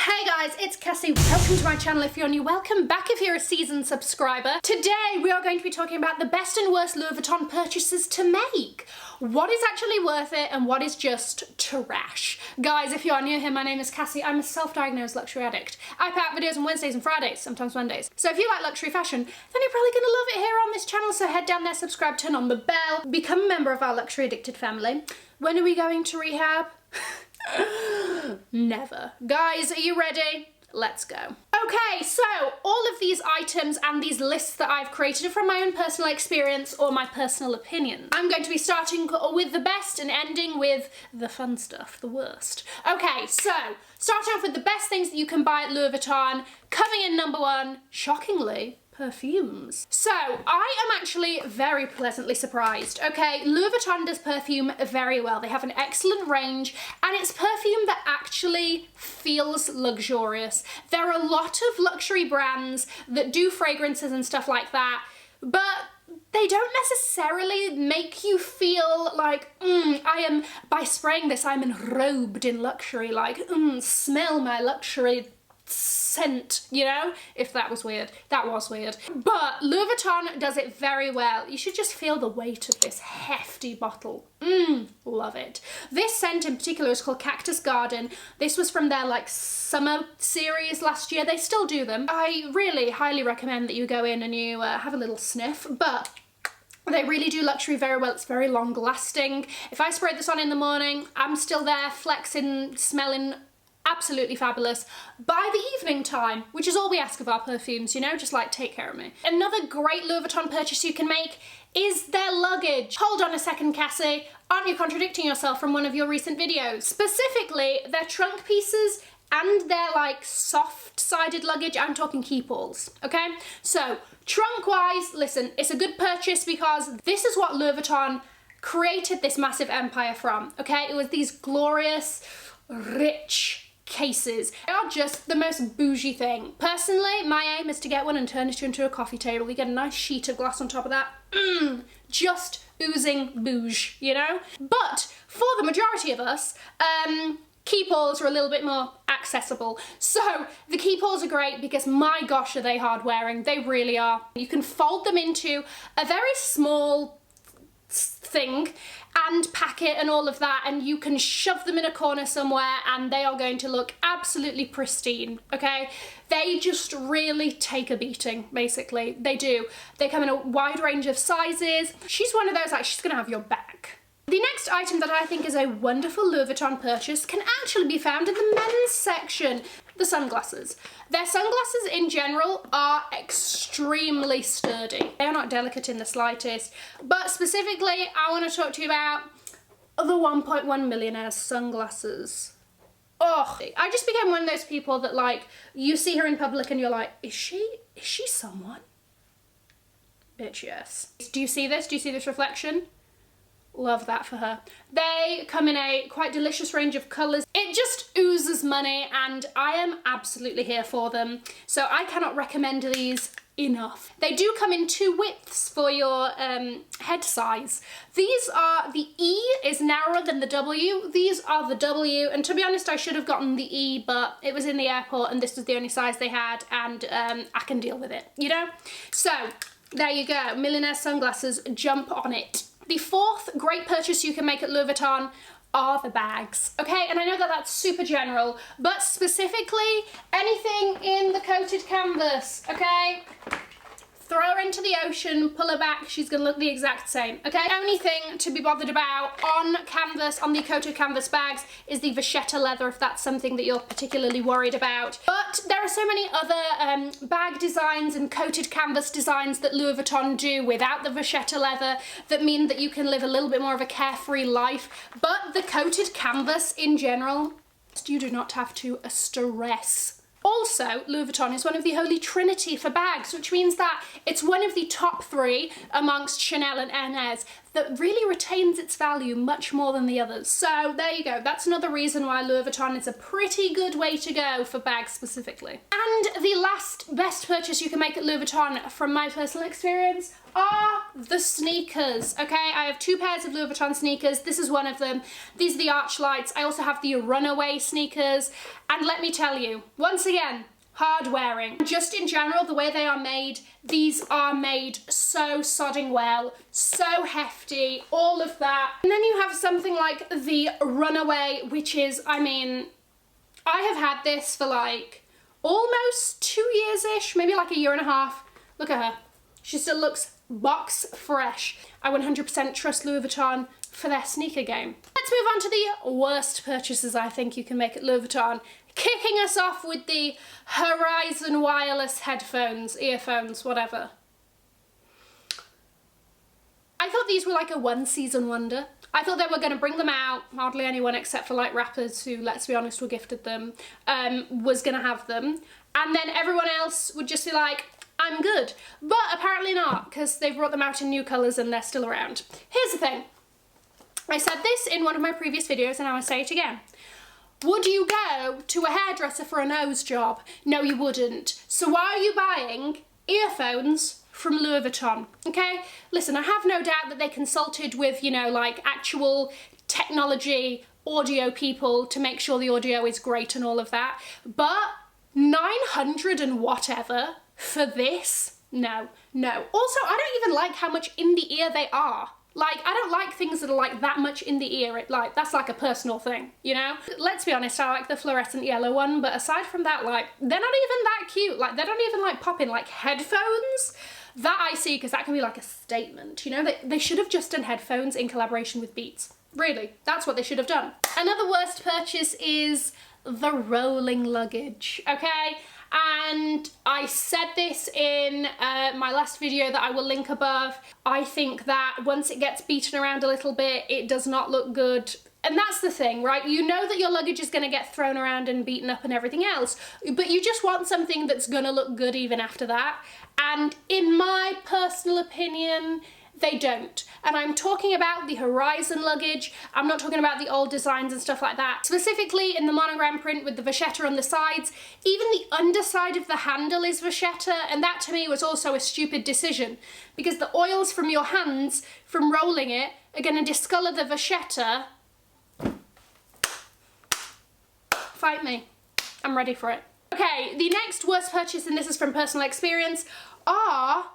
Hey guys, it's Cassie. Welcome to my channel if you're new. Welcome back if you're a seasoned subscriber. Today we are going to be talking about the best and worst Louis Vuitton purchases to make. What is actually worth it and what is just trash. Guys, if you are new here, my name is Cassie. I'm a self-diagnosed luxury addict. I put out videos on Wednesdays and Fridays, sometimes Mondays. So if you like luxury fashion, then you're probably gonna love it here on this channel. So head down there, subscribe, turn on the bell, become a member of our luxury addicted family. When are we going to rehab? Never. Guys, are you ready? Let's go. Okay, so all of these items and these lists that I've created are from my own personal experience or my personal opinion. I'm going to be starting with the best and ending with the fun stuff, the worst. Okay, so starting off with the best things that you can buy at Louis Vuitton. Coming in number one, shockingly, perfumes. So I am actually very pleasantly surprised. Okay, Louis Vuitton does perfume very well. They have an excellent range and it's perfume that actually feels luxurious. There are a lot of luxury brands that do fragrances and stuff like that, but they don't necessarily make you feel like, by spraying this, I'm enrobed in luxury, like, smell my luxury scent, you know? If that was weird. That was weird. But Louis Vuitton does it very well. You should just feel the weight of this hefty bottle. Love it. This scent in particular is called Cactus Garden. This was from their like summer series last year. They still do them. I really highly recommend that you go in and you have a little sniff, but they really do luxury very well. It's very long lasting. If I spray this on in the morning, I'm still there flexing, smelling absolutely fabulous by the evening time, which is all we ask of our perfumes, you know, just like take care of me. Another great Louis Vuitton purchase you can make is their luggage. Hold on a second, Cassie. Aren't you contradicting yourself from one of your recent videos? Specifically, their trunk pieces and their like soft-sided luggage. I'm talking keyballs, okay? So trunk-wise, listen, it's a good purchase because this is what Louis Vuitton created this massive empire from, okay? It was these glorious, rich cases. They are just the most bougie thing. Personally, my aim is to get one and turn it into a coffee table. You get a nice sheet of glass on top of that. Just oozing bouge, you know? But for the majority of us, keyballs are a little bit more accessible. So the keyballs are great because my gosh are they hard wearing. They really are. You can fold them into a very small thing and pack it and all of that, and you can shove them in a corner somewhere and they are going to look absolutely pristine, okay? They just really take a beating, basically. They do. They come in a wide range of sizes. She's one of those, like, she's gonna have your back. The next item that I think is a wonderful Louis Vuitton purchase can actually be found in the men's section, the sunglasses. Their sunglasses in general are extremely sturdy. They are not delicate in the slightest, but specifically I want to talk to you about the 1.1 millionaire's sunglasses. Oh, I just became one of those people that like, you see her in public and you're like, is she someone? Bitch, yes. Do you see this? Do you see this reflection? Love that for her. They come in a quite delicious range of colours. It just oozes money and I am absolutely here for them. So I cannot recommend these enough. They do come in two widths for your head size. These are, the E is narrower than the W. These are the W, and to be honest I should have gotten the E, but it was in the airport and this was the only size they had, and I can deal with it, you know? So there you go, millionaire sunglasses, jump on it. The fourth great purchase you can make at Louis Vuitton are the bags, okay? And I know that that's super general, but specifically anything in the coated canvas, okay? Throw her into the ocean, pull her back, she's gonna look the exact same, okay? The only thing to be bothered about on canvas, on the coated canvas bags, is the vachetta leather, if that's something that you're particularly worried about. But there are so many other bag designs and coated canvas designs that Louis Vuitton do without the vachetta leather that mean that you can live a little bit more of a carefree life. But the coated canvas in general, you do not have to stress. Also, Louis Vuitton is one of the holy trinity for bags, which means that it's one of the top three amongst Chanel and Hermes. that really retains its value much more than the others. So there you go. That's another reason why Louis Vuitton is a pretty good way to go for bags specifically. And the last best purchase you can make at Louis Vuitton from my personal experience are the sneakers, okay? I have 2 pairs of Louis Vuitton sneakers. This is one of them. These are the Archlights. I also have the Runaway sneakers. And let me tell you, once again, hard wearing. Just in general, the way they are made, these are made so sodding well, so hefty, all of that. And then you have something like the Runaway, which is, I mean, I have had this for like almost 2 years-ish, maybe like a year and a half. Look at her. She still looks box fresh. I 100% trust Louis Vuitton for their sneaker game. Let's move on to the worst purchases I think you can make at Louis Vuitton. Kicking us off with the Horizon wireless headphones, earphones, whatever. I thought these were like a one-season wonder. I thought they were going to bring them out, hardly anyone except for like rappers who, let's be honest, were gifted them, was going to have them. And then everyone else would just be like, I'm good. But apparently not, because they've brought them out in new colours and they're still around. Here's the thing. I said this in one of my previous videos and I will say it again. Would you go to a hairdresser for a nose job? No, you wouldn't. So why are you buying earphones from Louis Vuitton? Okay? Listen, I have no doubt that they consulted with, you know, like actual technology audio people to make sure the audio is great and all of that. But 900 and whatever for this? No, no. Also, I don't even like how much in the ear they are. Like, I don't like things that are like that much in the ear. That's like a personal thing, you know? Let's be honest, I like the fluorescent yellow one, but aside from that, like, they're not even that cute. Like, they don't even like pop in. Like, headphones, that I see, because that can be like a statement, you know? They should have just done headphones in collaboration with Beats. Really, that's what they should have done. Another worst purchase is the rolling luggage, okay? And I said this in my last video that I will link above. I think that once it gets beaten around a little bit, it does not look good. And that's the thing, right? You know that your luggage is going to get thrown around and beaten up and everything else, but you just want something that's going to look good even after that. And in my personal opinion, they don't. And I'm talking about the Horizon luggage. I'm not talking about the old designs and stuff like that. Specifically in the monogram print with the vachetta on the sides, even the underside of the handle is vachetta, and that to me was also a stupid decision because the oils from your hands from rolling it are going to discolor the vachetta. Fight me. I'm ready for it. Okay, the next worst purchase, and this is from personal experience, are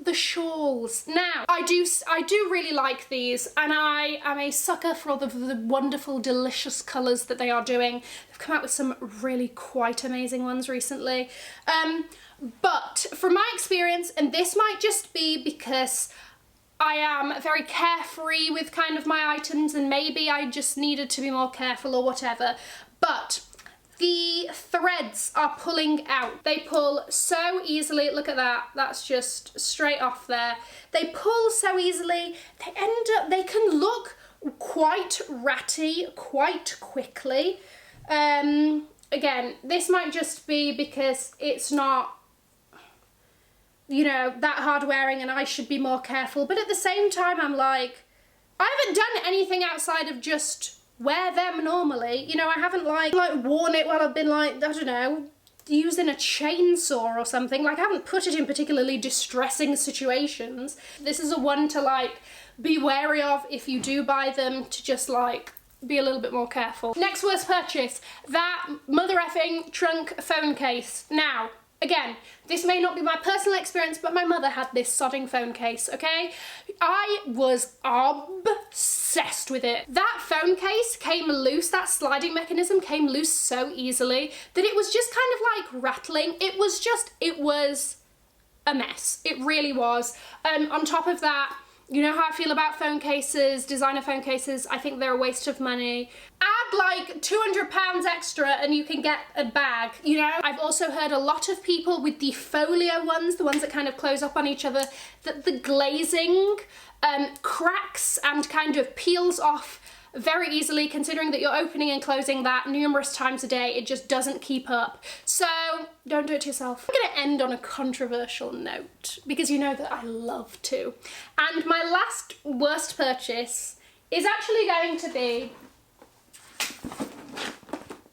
the shawls. Now, I do really like these, and I am a sucker for all the wonderful, delicious colours that they are doing. They've come out with some really quite amazing ones recently. But from my experience, and this might just be because I am very carefree with kind of my items, and maybe I just needed to be more careful or whatever, but the threads are pulling out. They pull so easily. Look at that. That's just straight off there. They pull so easily. They can look quite ratty quite quickly. Again, this might just be because it's not, you know, that hard wearing and I should be more careful. But at the same time, I'm like, I haven't done anything outside of just wear them normally. You know, I haven't like worn it while I've been like, I don't know, using a chainsaw or something. Like, I haven't put it in particularly distressing situations. This is a one to like be wary of if you do buy them, to just like be a little bit more careful. Next worst purchase, that mother effing trunk phone case. Now, again, this may not be my personal experience, but my mother had this sodding phone case, okay? I was obsessed with it. That phone case came loose, that sliding mechanism came loose so easily that it was just kind of like rattling. It was a mess. It really was. On top of that, you know how I feel about phone cases, designer phone cases. I think they're a waste of money. Add like £200 extra and you can get a bag, you know? I've also heard a lot of people with the folio ones, the ones that kind of close up on each other, that the glazing cracks and kind of peels off very easily, considering that you're opening and closing that numerous times a day. It just doesn't keep up. So don't do it to yourself. I'm gonna end on a controversial note because you know that I love to. And my last worst purchase is actually going to be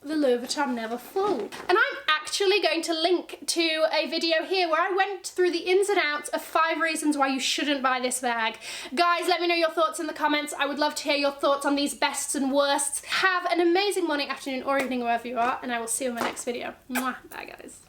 the Louis Vuitton Never Full. And I'm actually going to link to a video here where I went through the ins and outs of 5 reasons why you shouldn't buy this bag. Guys, let me know your thoughts in the comments. I would love to hear your thoughts on these bests and worsts. Have an amazing morning, afternoon, or evening wherever you are, and I will see you in my next video. Mwah. Bye, guys.